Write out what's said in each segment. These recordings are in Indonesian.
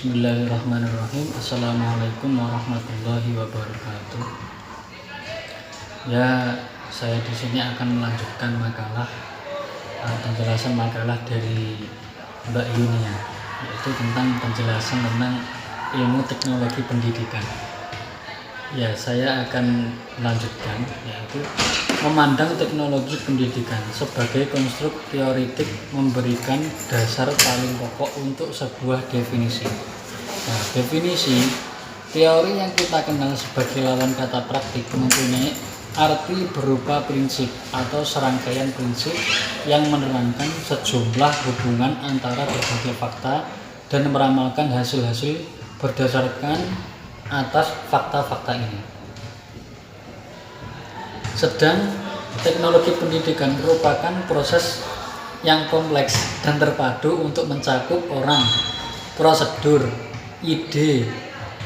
Bismillahirrahmanirrahim. Assalamualaikum warahmatullahi wabarakatuh. Ya, saya di sini akan melanjutkan penjelasan makalah dari Mbak Yunia, yaitu tentang penjelasan tentang ilmu teknologi pendidikan. Ya, saya akan melanjutkan, yaitu memandang teknologi pendidikan sebagai konstruk teoritik memberikan dasar paling pokok untuk sebuah definisi. Nah, definisi teori yang kita kenal sebagai lawan kata praktik mempunyai arti berupa prinsip atau serangkaian prinsip yang menerangkan sejumlah hubungan antara berbagai fakta dan meramalkan hasil-hasil berdasarkan atas fakta-fakta ini. Sedang teknologi pendidikan merupakan proses yang kompleks dan terpadu untuk mencakup orang, prosedur, ide,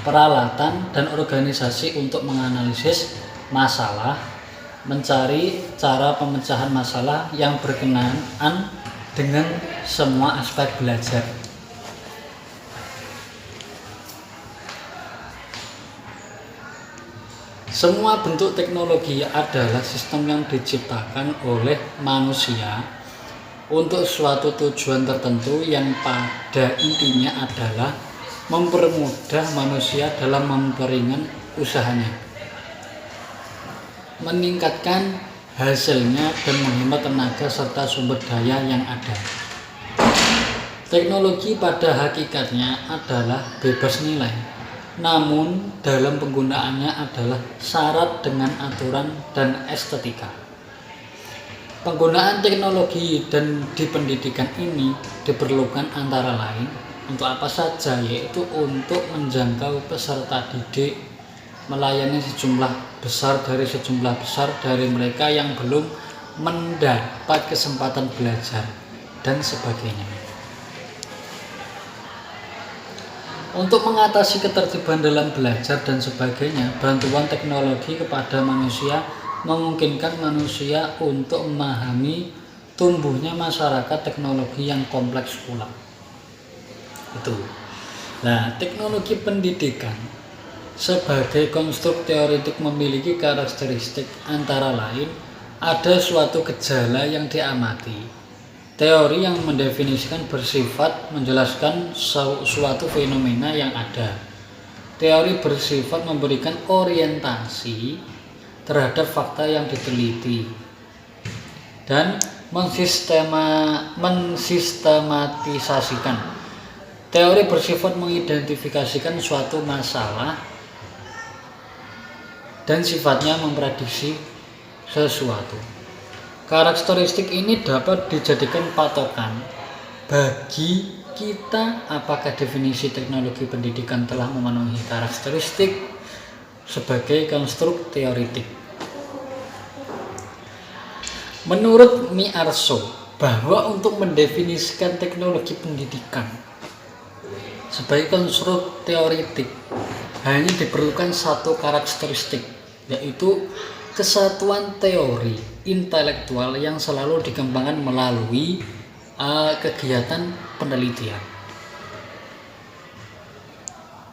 peralatan, dan organisasi untuk menganalisis masalah, mencari cara pemecahan masalah yang berkenaan dengan semua aspek belajar. Semua bentuk teknologi adalah sistem yang diciptakan oleh manusia untuk suatu tujuan tertentu yang pada intinya adalah mempermudah manusia dalam memperingan usahanya, meningkatkan hasilnya, dan menghemat tenaga serta sumber daya yang ada. Teknologi pada hakikatnya adalah bebas nilai, namun dalam penggunaannya adalah syarat dengan aturan dan estetika. Penggunaan teknologi dan di pendidikan ini diperlukan antara lain untuk apa saja, yaitu untuk menjangkau peserta didik, melayani sejumlah besar dari mereka yang belum mendapat kesempatan belajar, dan sebagainya. Untuk mengatasi ketertiban dalam belajar dan sebagainya, bantuan teknologi kepada manusia memungkinkan manusia untuk memahami tumbuhnya masyarakat teknologi yang kompleks pula. Nah, teknologi pendidikan sebagai konstruk teoritik memiliki karakteristik antara lain ada suatu gejala yang diamati. Teori yang mendefinisikan bersifat menjelaskan suatu fenomena yang ada. Teori bersifat memberikan orientasi terhadap fakta yang diteliti dan mensistematisasikan. Teori bersifat mengidentifikasikan suatu masalah dan sifatnya memprediksi sesuatu. Karakteristik ini dapat dijadikan patokan bagi kita apakah definisi teknologi pendidikan telah memenuhi karakteristik sebagai konstruk teoritik. Menurut Miarso, bahwa untuk mendefinisikan teknologi pendidikan sebagai konstruk teoritik hanya diperlukan satu karakteristik, yaitu kesatuan teori intelektual yang selalu dikembangkan melalui kegiatan penelitian.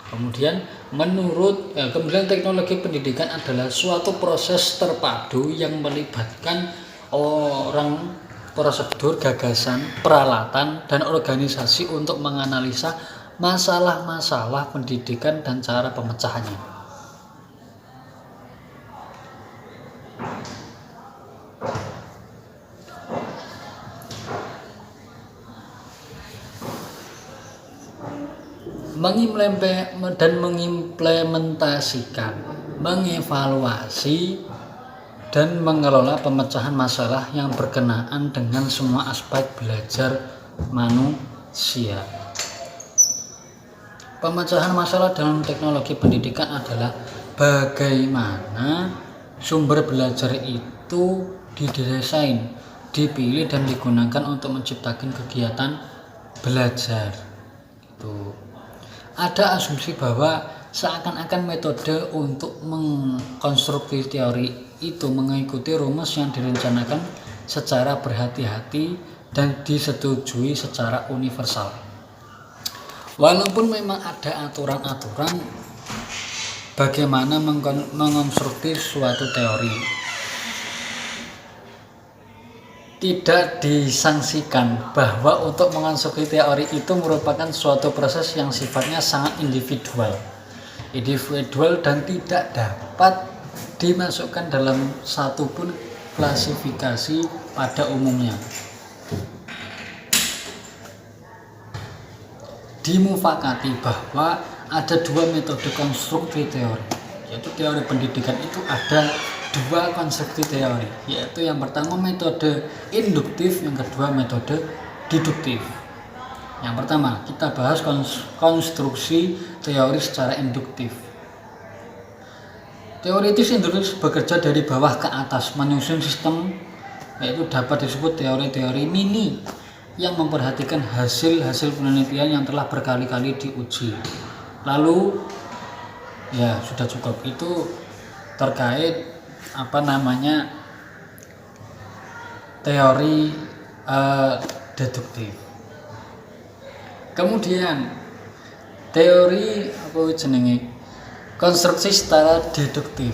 Kemudian teknologi pendidikan adalah suatu proses terpadu yang melibatkan orang, prosedur, gagasan, peralatan, dan organisasi untuk menganalisa masalah-masalah pendidikan dan cara pemecahannya. Mengimplementasikan, mengevaluasi, dan mengelola pemecahan masalah yang berkenaan dengan semua aspek belajar manusia. Pemecahan masalah dalam teknologi pendidikan adalah bagaimana sumber belajar itu didesain, dipilih, dan digunakan untuk menciptakan kegiatan belajar. Ada asumsi bahwa seakan-akan metode untuk mengkonstruksi teori itu mengikuti rumus yang direncanakan secara berhati-hati dan disetujui secara universal. Walaupun memang ada aturan-aturan bagaimana mengonstruksi suatu teori, tidak disangsikan bahwa untuk mengonstruksi teori itu merupakan suatu proses yang sifatnya sangat individual dan tidak dapat dimasukkan dalam satupun klasifikasi pada umumnya. Dimufakati bahwa ada dua metode konstruksi teori, yaitu teori pendidikan itu ada dua konstruksi teori, yaitu yang pertama metode induktif, yang kedua metode deduktif. Yang pertama kita bahas konstruksi teori secara induktif. Teoritis induktif bekerja dari bawah ke atas, menyusun sistem, yaitu dapat disebut teori-teori mini yang memperhatikan hasil-hasil penelitian yang telah berkali-kali diuji. Lalu ya sudah cukup, itu terkait teori deduktif. Kemudian teori konstruksi secara deduktif.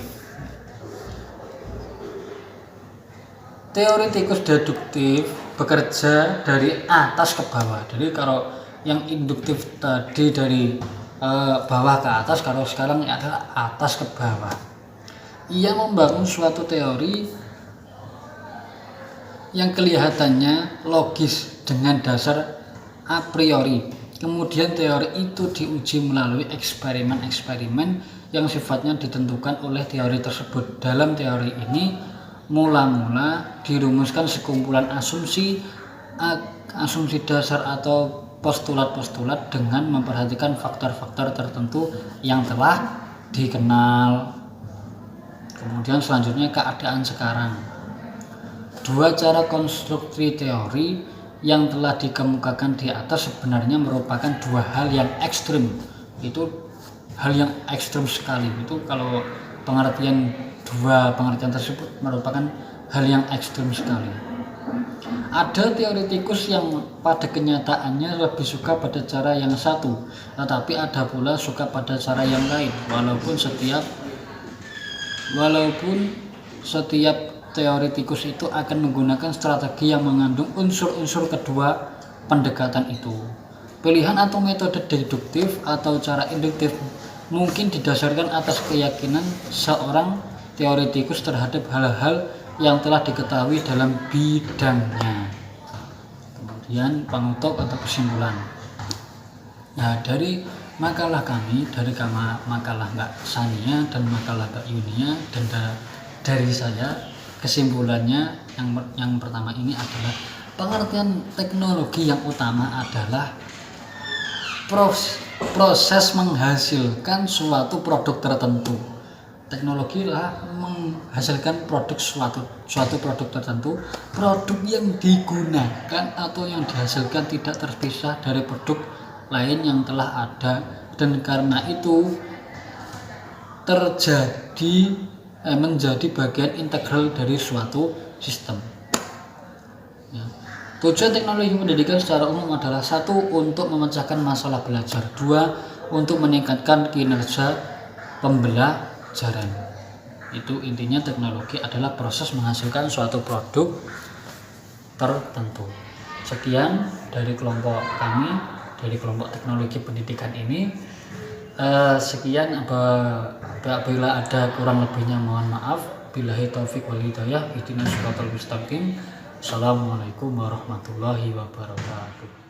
Teoritikus deduktif bekerja dari atas ke bawah. Jadi kalau yang induktif tadi dari bawah ke atas, kalau sekarang adalah atas ke bawah. Ia membangun suatu teori yang kelihatannya logis dengan dasar a priori. Kemudian teori itu diuji melalui eksperimen-eksperimen yang sifatnya ditentukan oleh teori tersebut. Dalam teori ini mula-mula dirumuskan sekumpulan asumsi dasar atau postulat-postulat dengan memperhatikan faktor-faktor tertentu yang telah dikenal. Kemudian selanjutnya keadaan sekarang. Dua cara konstruksi teori yang telah dikemukakan di atas sebenarnya merupakan dua hal yang ekstrim. Itu hal yang ekstrim sekali. Itu kalau dua pengertian tersebut merupakan hal yang ekstrim sekali. Ada teoritikus yang pada kenyataannya lebih suka pada cara yang satu, tetapi ada pula suka pada cara yang lain. Walaupun setiap teoritikus itu akan menggunakan strategi yang mengandung unsur-unsur kedua pendekatan itu. Pilihan atau metode deduktif atau cara induktif mungkin didasarkan atas keyakinan seorang teoritikus terhadap hal-hal yang telah diketahui dalam bidangnya. Kemudian penutup atau kesimpulan. Nah, dari makalah kami, dari makalah Mbak Sania dan makalah Mbak Yunia dan dari saya, kesimpulannya yang pertama ini adalah pengertian teknologi yang utama adalah proses menghasilkan suatu produk tertentu. Teknologi lah menghasilkan suatu produk tertentu. Produk yang digunakan atau yang dihasilkan tidak terpisah dari produk lain yang telah ada, dan karena itu menjadi bagian integral dari suatu sistem. Ya. Tujuan teknologi pendidikan secara umum adalah: 1. Untuk memecahkan masalah belajar. 2. Untuk meningkatkan kinerja pembelajaran. Itu intinya, teknologi adalah proses menghasilkan suatu produk tertentu. Sekian dari kelompok kami, dari kelompok teknologi pendidikan ini. Sekian, apabila ada kurang lebihnya mohon maaf. Billahi taufik wal hidayah. Ihdinas siratal mustaqim. Assalamualaikum warahmatullahi wabarakatuh.